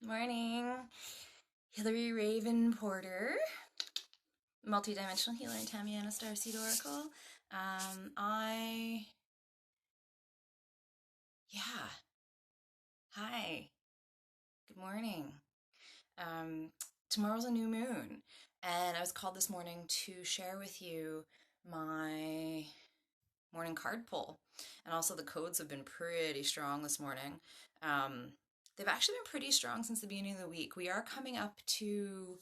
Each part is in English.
Morning. Hillary Raven Porter, multidimensional healer and Tamiana Starseed Oracle. Um, I, yeah, hi, good morning. Um, Tomorrow's a new moon, and I was called this morning to share with you my morning card pull. And also, the codes have been pretty strong this morning. Um, they've actually been pretty strong since the beginning of the week. We are coming up to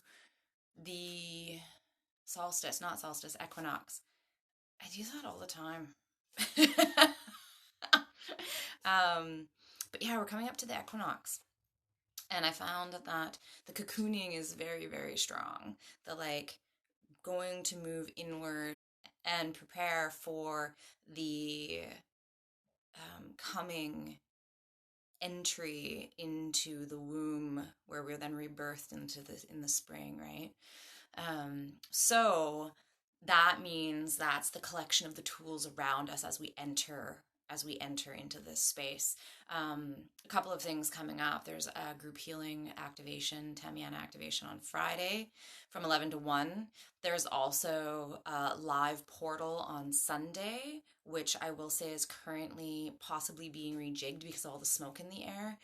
the solstice, not solstice, equinox. I do that all the time. um, but yeah, we're coming up to the equinox. And I found that the cocooning is very, very strong. The going to move inward and prepare for the coming entry into the womb where we're then rebirthed into this in the spring, right? So that means that's the collection of the tools around us as we enter into this space. A couple of things coming up. There's a group healing activation, Tamiana activation on Friday from 11 to 1. There's also a live portal on Sunday, which I will say is currently possibly being rejigged because of all the smoke in the air.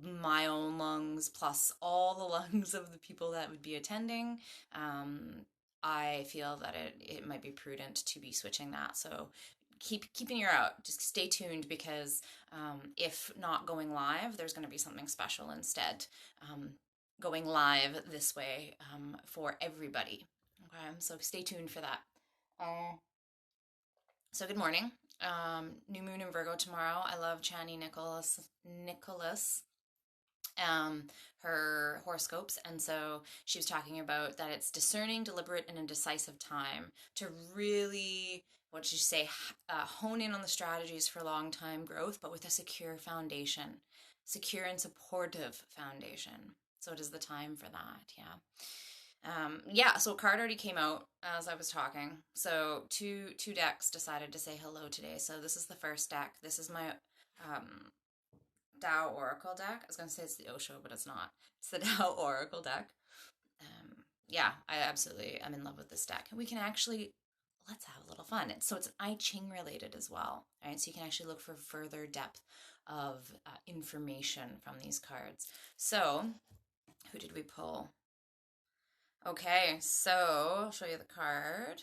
My own lungs plus all the lungs of the people that would be attending, I feel that it might be prudent to be switching that. So keep an ear out. Just stay tuned because if not going live, there's going to be something special instead. Going live this way for everybody. Okay, so stay tuned for that. So good morning. New moon in Virgo tomorrow. I love Chani Nicholas, her horoscopes, and so she was talking about that it's discerning, deliberate, and a decisive time to really, what did she say, hone in on the strategies for long-time growth, but with a secure foundation, secure and supportive foundation. So it is the time for that, yeah. So a card already came out as I was talking. So two decks decided to say hello today. So this is the first deck. This is my Tao Oracle deck. I was going to say it's the Osho, but it's not. It's the Tao Oracle deck. Yeah, I'm in love with this deck. And we can actually, let's have a little fun. So it's I Ching related as well, right? So you can actually look for further depth of information from these cards. So, who did we pull? Okay, so I'll show you the card.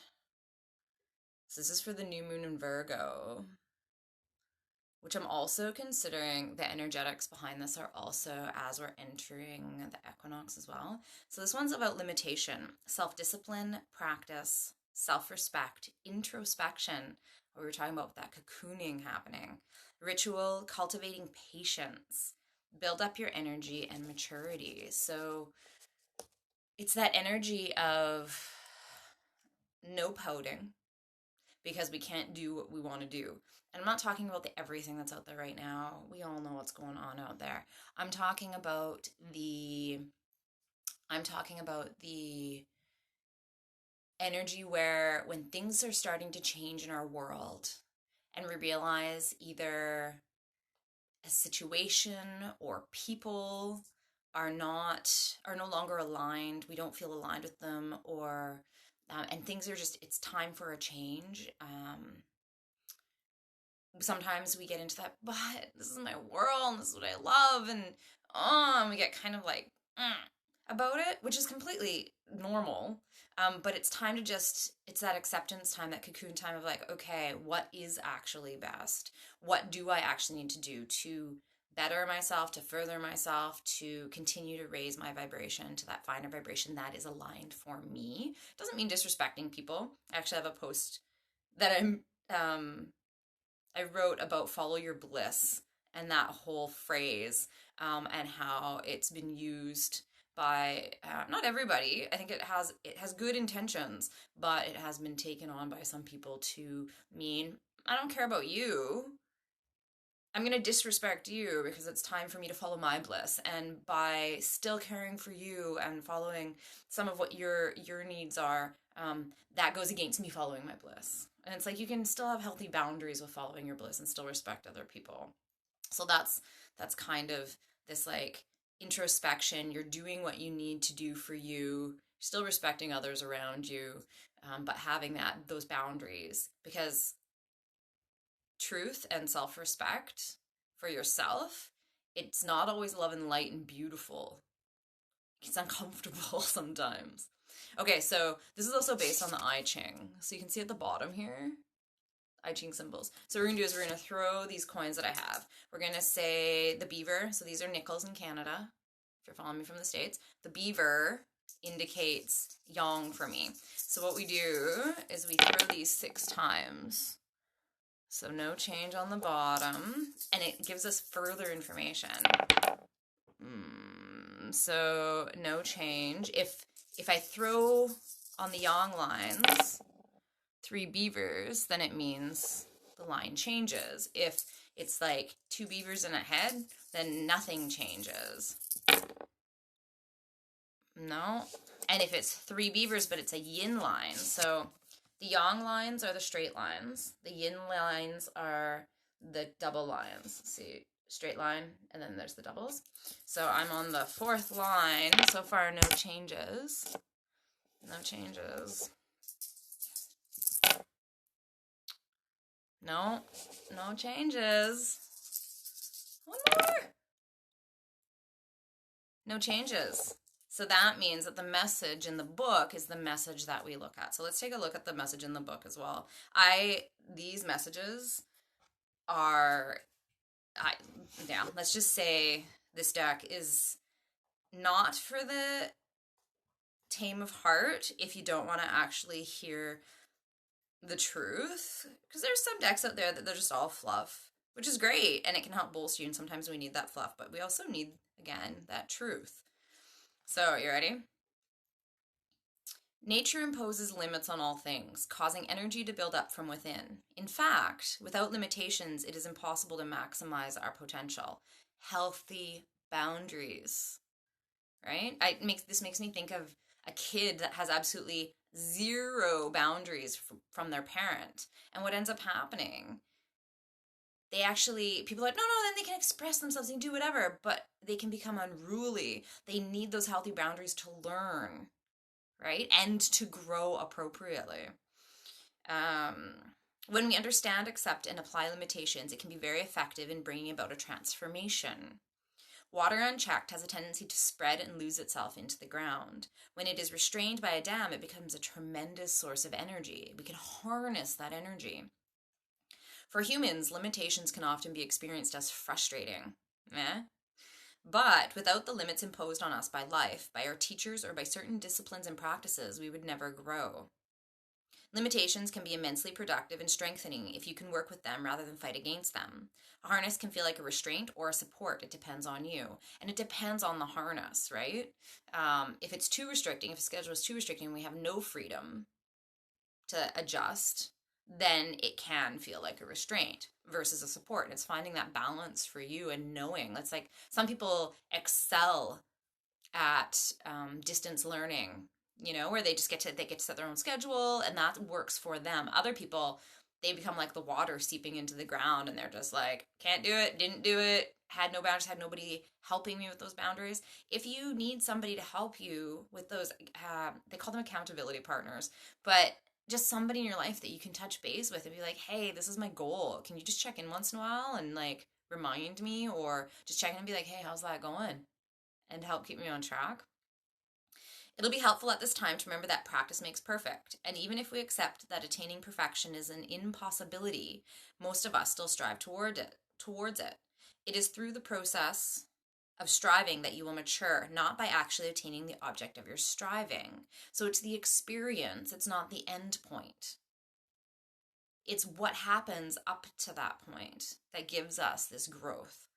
So this is for the new moon in Virgo, which I'm also considering the energetics behind this are also as we're entering the equinox as well. So this one's about limitation, self-discipline, practice, self-respect, introspection, what we were talking about with that cocooning happening, ritual, cultivating patience, build up your energy and maturity. So it's that energy of no pouting because we can't do what we want to do. And I'm not talking about the everything that's out there right now. We all know what's going on out there. I'm talking about the energy where when things are starting to change in our world and we realize either a situation or people are no longer aligned, we don't feel aligned with them, or and things are just, it's time for a change. Sometimes we get into that, but this is my world and this is what I love, and we get kind of like about it, which is completely normal. But it's time to it's that acceptance time, that cocoon time of like, okay, what is actually best? What do I actually need to do to better myself, to further myself, to continue to raise my vibration to that finer vibration that is aligned for me? Doesn't mean disrespecting people. I actually have a post that I wrote about follow your bliss and that whole phrase, and how it's been used by not everybody. I think it has good intentions, but it has been taken on by some people to mean, I don't care about you. I'm going to disrespect you because it's time for me to follow my bliss. And by still caring for you and following some of what your needs are, that goes against me following my bliss. And it's like you can still have healthy boundaries with following your bliss and still respect other people. So that's kind of this like introspection. You're doing what you need to do for you, still respecting others around you, but having those boundaries, because truth and self-respect for yourself, it's not always love and light and beautiful. It's uncomfortable sometimes. Okay, so this is also based on the I Ching. So you can see at the bottom here, I Ching symbols. So what we're gonna do is we're gonna throw these coins that I have. We're gonna say the beaver. So these are nickels in Canada. If you're following me from the States, the beaver indicates yang for me. So what we do is we throw these 6 times. So no change on the bottom, and it gives us further information. So no change. If I throw on the yang lines 3 beavers, then it means the line changes. If it's like 2 beavers in a head, then nothing changes. No. And if it's 3 beavers, but it's a yin line, so the yang lines are the straight lines. The yin lines are the double lines. See, straight line, and then there's the doubles. So I'm on the 4th line. So far, no changes. No changes. No changes. One more. No changes. So that means that the message in the book is the message that we look at. So let's take a look at the message in the book as well. These messages are, let's just say this deck is not for the tame of heart if you don't want to actually hear the truth. Because there's some decks out there that they're just all fluff, which is great, and it can help bolster you, and sometimes we need that fluff, but we also need, again, that truth. So, you ready? Nature imposes limits on all things, causing energy to build up from within. In fact, without limitations, it is impossible to maximize our potential. Healthy boundaries, right? This makes me think of a kid that has absolutely 0 boundaries from their parent. And what ends up happening, people are like, no, then they can express themselves, they can do whatever, but they can become unruly. They need those healthy boundaries to learn, right? And to grow appropriately. When we understand, accept, and apply limitations, it can be very effective in bringing about a transformation. Water unchecked has a tendency to spread and lose itself into the ground. When it is restrained by a dam, it becomes a tremendous source of energy. We can harness that energy. For humans, limitations can often be experienced as frustrating. But without the limits imposed on us by life, by our teachers, or by certain disciplines and practices, we would never grow. Limitations can be immensely productive and strengthening if you can work with them rather than fight against them. A harness can feel like a restraint or a support. It depends on you. And it depends on the harness, right? If it's too restricting, if a schedule is too restricting and we have no freedom to adjust, then it can feel like a restraint versus a support. And it's finding that balance for you and knowing. That's like some people excel at distance learning, where they get to set their own schedule and that works for them. Other people, they become like the water seeping into the ground and they're just like, can't do it, didn't do it, had no boundaries, had nobody helping me with those boundaries. If you need somebody to help you with those, they call them accountability partners, but just somebody in your life that you can touch base with and be like, hey, this is my goal. Can you just check in once in a while and like remind me, or just check in and be like, hey, how's that going? And help keep me on track. It'll be helpful at this time to remember that practice makes perfect. And even if we accept that attaining perfection is an impossibility, most of us still strive towards it. It is through the process of striving that you will mature, not by actually attaining the object of your striving. So it's the experience, it's not the end point. It's what happens up to that point that gives us this growth.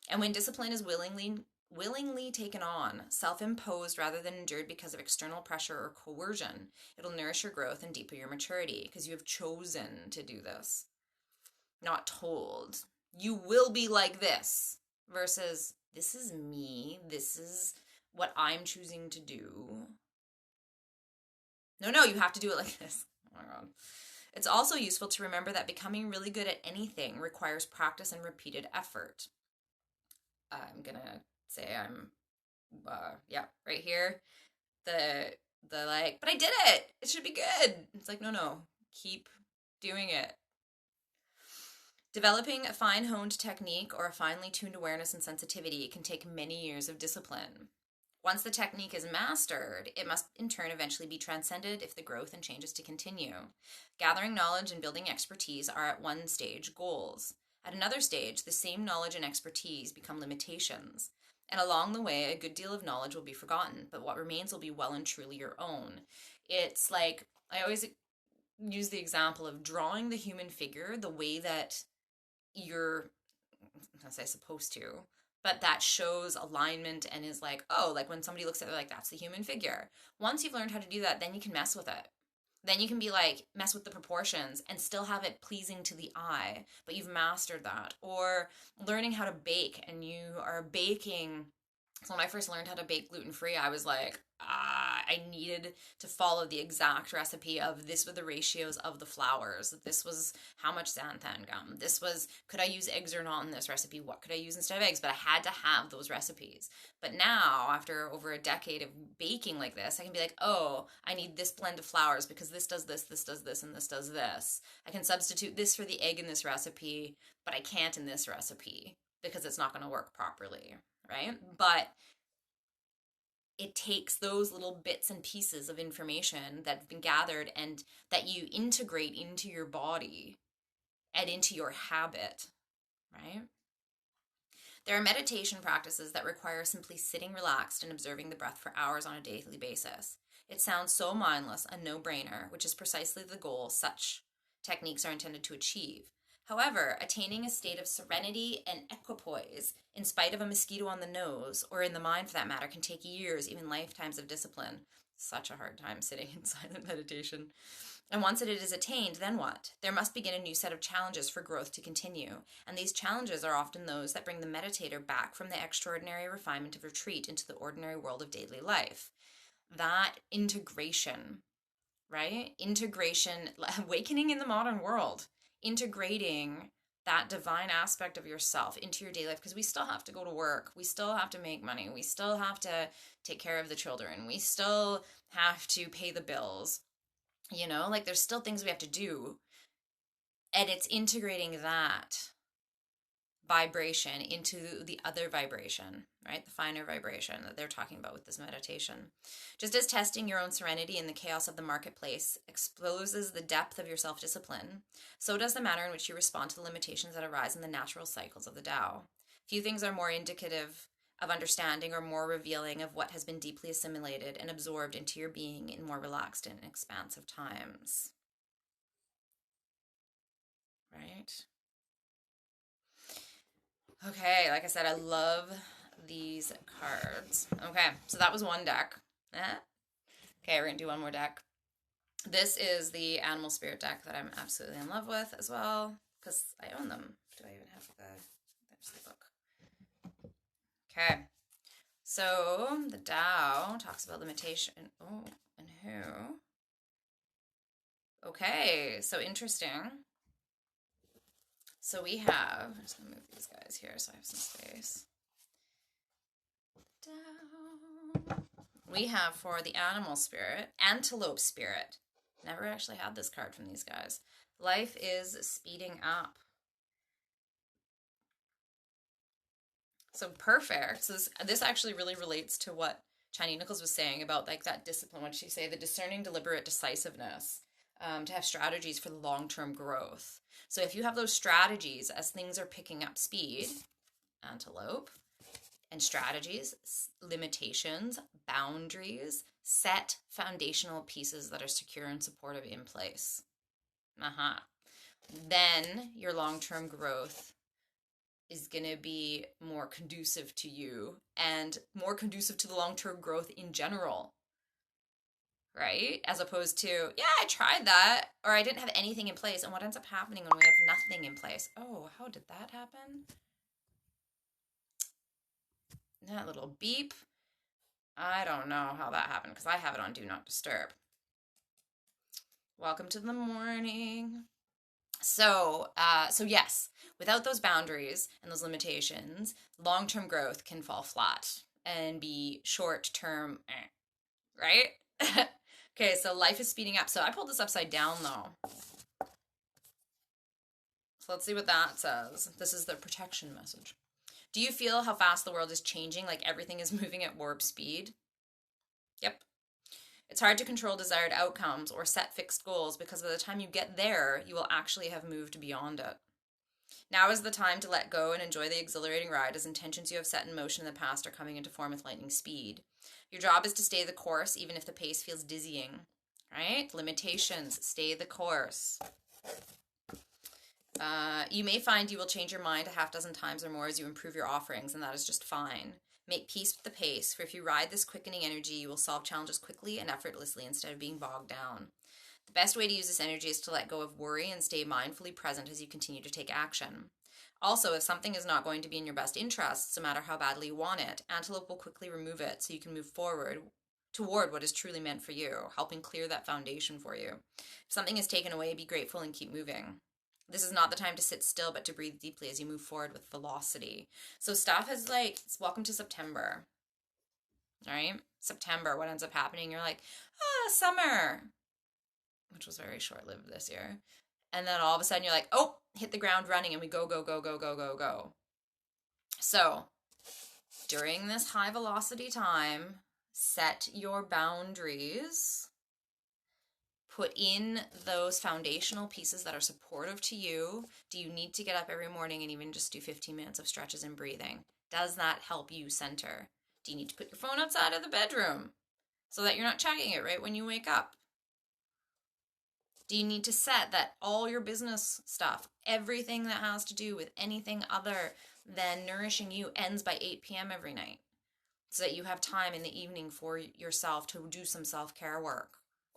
And when discipline is willingly taken on, self-imposed rather than endured because of external pressure or coercion, it'll nourish your growth and deepen your maturity because you have chosen to do this, not told. You will be like this versus this is me, this is what I'm choosing to do. No, you have to do it like this. Oh my God. It's also useful to remember that becoming really good at anything requires practice and repeated effort. I'm gonna say yeah, right here. The like, but I did it. It should be good. It's like, no, keep doing it. Developing a fine-honed technique or a finely tuned awareness and sensitivity can take many years of discipline. Once the technique is mastered, it must in turn eventually be transcended if the growth and changes to continue. Gathering knowledge and building expertise are at one stage goals. At another stage, the same knowledge and expertise become limitations. And along the way, a good deal of knowledge will be forgotten, but what remains will be well and truly your own. It's like, I always use the example of drawing the human figure the way that you're, I say supposed to, but that shows alignment and is like, oh, like when somebody looks at it, like, that's the human figure. Once you've learned how to do that, then you can mess with it. Then you can be like, mess with the proportions and still have it pleasing to the eye, but you've mastered that. Or learning how to bake, and you are baking. So when I first learned how to bake gluten-free, I was like, I needed to follow the exact recipe of this were the ratios of the flours. This was how much xanthan gum. This was, could I use eggs or not in this recipe? What could I use instead of eggs? But I had to have those recipes. But now, after over a decade of baking like this, I can be like, oh, I need this blend of flours because this does this does this, and this does this. I can substitute this for the egg in this recipe, but I can't in this recipe because it's not going to work properly, right? But it takes those little bits and pieces of information that have been gathered and that you integrate into your body and into your habit, right? There are meditation practices that require simply sitting relaxed and observing the breath for hours on a daily basis. It sounds so mindless, a no-brainer, which is precisely the goal such techniques are intended to achieve. However, attaining a state of serenity and equipoise, in spite of a mosquito on the nose, or in the mind for that matter, can take years, even lifetimes of discipline. Such a hard time sitting in silent meditation. And once it is attained, then what? There must begin a new set of challenges for growth to continue, and these challenges are often those that bring the meditator back from the extraordinary refinement of retreat into the ordinary world of daily life. That integration, right? Integration, awakening in the modern world, integrating that divine aspect of yourself into your daily life, because we still have to go to work, we still have to make money, we still have to take care of the children, we still have to pay the bills, you know, like there's still things we have to do, and it's integrating that vibration into the other vibration, right? The finer vibration that they're talking about with this meditation. Just as testing your own serenity in the chaos of the marketplace exposes the depth of your self-discipline, so does the manner in which you respond to the limitations that arise in the natural cycles of the Tao. Few things are more indicative of understanding or more revealing of what has been deeply assimilated and absorbed into your being in more relaxed and expansive times. Right? Okay, like I said, I love these cards. Okay, so that was one deck. Okay, we're going to do one more deck. This is the Animal Spirit deck that I'm absolutely in love with as well, because I own them. Do I even have there's the book. Okay, so the Tao talks about limitation. Oh, and who? Okay, so interesting. So we have, I'm just going to move these guys here so I have some space. Down. We have for the Animal Spirit, Antelope Spirit. Never actually had this card from these guys. Life is speeding up. So perfect. So this actually really relates to what Chani Nichols was saying about like that discipline. What did she say? The discerning, deliberate decisiveness. To have strategies for the long-term growth. So if you have those strategies as things are picking up speed, antelope, and strategies, limitations, boundaries, set foundational pieces that are secure and supportive in place. Then your long-term growth is going to be more conducive to you and more conducive to the long-term growth in general. Right? As opposed to, yeah, I tried that, or I didn't have anything in place. And what ends up happening when we have nothing in place? Oh, how did that happen? That little beep. I don't know how that happened because I have it on Do Not Disturb. Welcome to the morning. So yes, without those boundaries and those limitations, long-term growth can fall flat and be short-term, right? Okay, so life is speeding up. So I pulled this upside down though. So let's see what that says. This is the protection message. Do you feel how fast the world is changing, like everything is moving at warp speed? Yep. It's hard to control desired outcomes or set fixed goals because by the time you get there, you will actually have moved beyond it. Now is the time to let go and enjoy the exhilarating ride as intentions you have set in motion in the past are coming into form with lightning speed. Your job is to stay the course even if the pace feels dizzying. Right? Limitations. Stay the course. You may find you will change your mind a half dozen times or more as you improve your offerings, and that is just fine. Make peace with the pace, for if you ride this quickening energy, you will solve challenges quickly and effortlessly instead of being bogged down. The best way to use this energy is to let go of worry and stay mindfully present as you continue to take action. Also, if something is not going to be in your best interests, no matter how badly you want it, Antelope will quickly remove it so you can move forward toward what is truly meant for you, helping clear that foundation for you. If something is taken away, be grateful and keep moving. This is not the time to sit still, but to breathe deeply as you move forward with velocity. So stuff is like, it's welcome to September. All right? September, what ends up happening? You're like, summer, which was very short-lived this year. And then all of a sudden you're like, oh, hit the ground running, and we go, go, go, go, go, go, go. So during this high velocity time, set your boundaries. Put in those foundational pieces that are supportive to you. Do you need to get up every morning and even just do 15 minutes of stretches and breathing? Does that help you center? Do you need to put your phone outside of the bedroom so that you're not checking it right when you wake up? Do you need to set that all your business stuff, everything that has to do with anything other than nourishing you, ends by 8 p.m. every night so that you have time in the evening for yourself to do some self-care work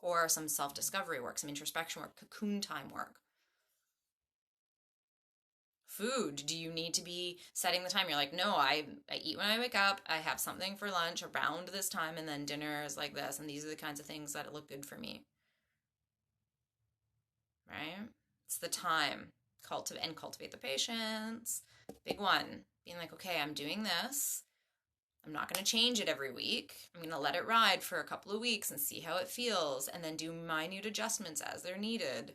or some self-discovery work, some introspection work, cocoon time work? Food, do you need to be setting the time? You're like, no, I eat when I wake up, I have something for lunch around this time, and then dinner is like this, and these are the kinds of things that look good for me. Right? It's the time. Cultivate the patience. Big one. Being like, okay, I'm doing this. I'm not going to change it every week. I'm going to let it ride for a couple of weeks and see how it feels, and then do minute adjustments as they're needed.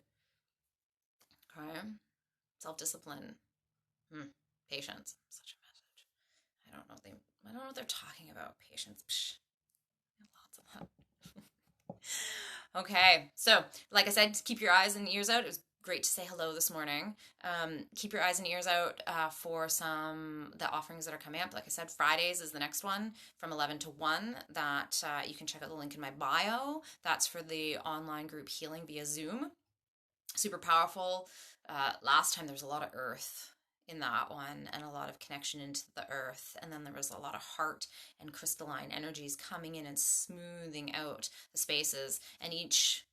Okay? Self-discipline. Patience. Such a message. I don't know what they're talking about. Patience. Psh. Lots of that. Okay, so like I said, keep your eyes and ears out. It was great to say hello this morning. Keep your eyes and ears out for the offerings that are coming up. Like I said, Fridays is the next one from 11 to 1 that you can check out the link in my bio. That's for the online group Healing via Zoom. Super powerful. Last time there was a lot of earth in that one and a lot of connection into the earth, and then there was a lot of heart and crystalline energies coming in and smoothing out the spaces, and each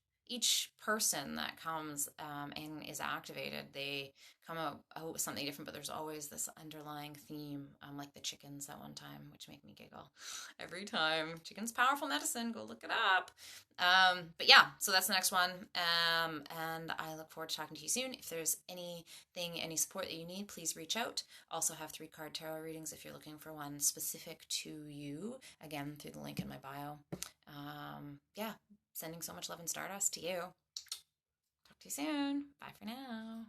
person that comes and is activated, they come out with something different, but there's always this underlying theme, like the chickens that one time, which make me giggle every time. Chickens powerful medicine, go look it up. But yeah, so that's the next one, and I look forward to talking to you soon. If there's anything, any support that you need, please reach out. Also have 3-card tarot readings if you're looking for one specific to you, again through the link in my bio. Yeah, sending so much love and stardust to you. Talk to you soon. Bye for now.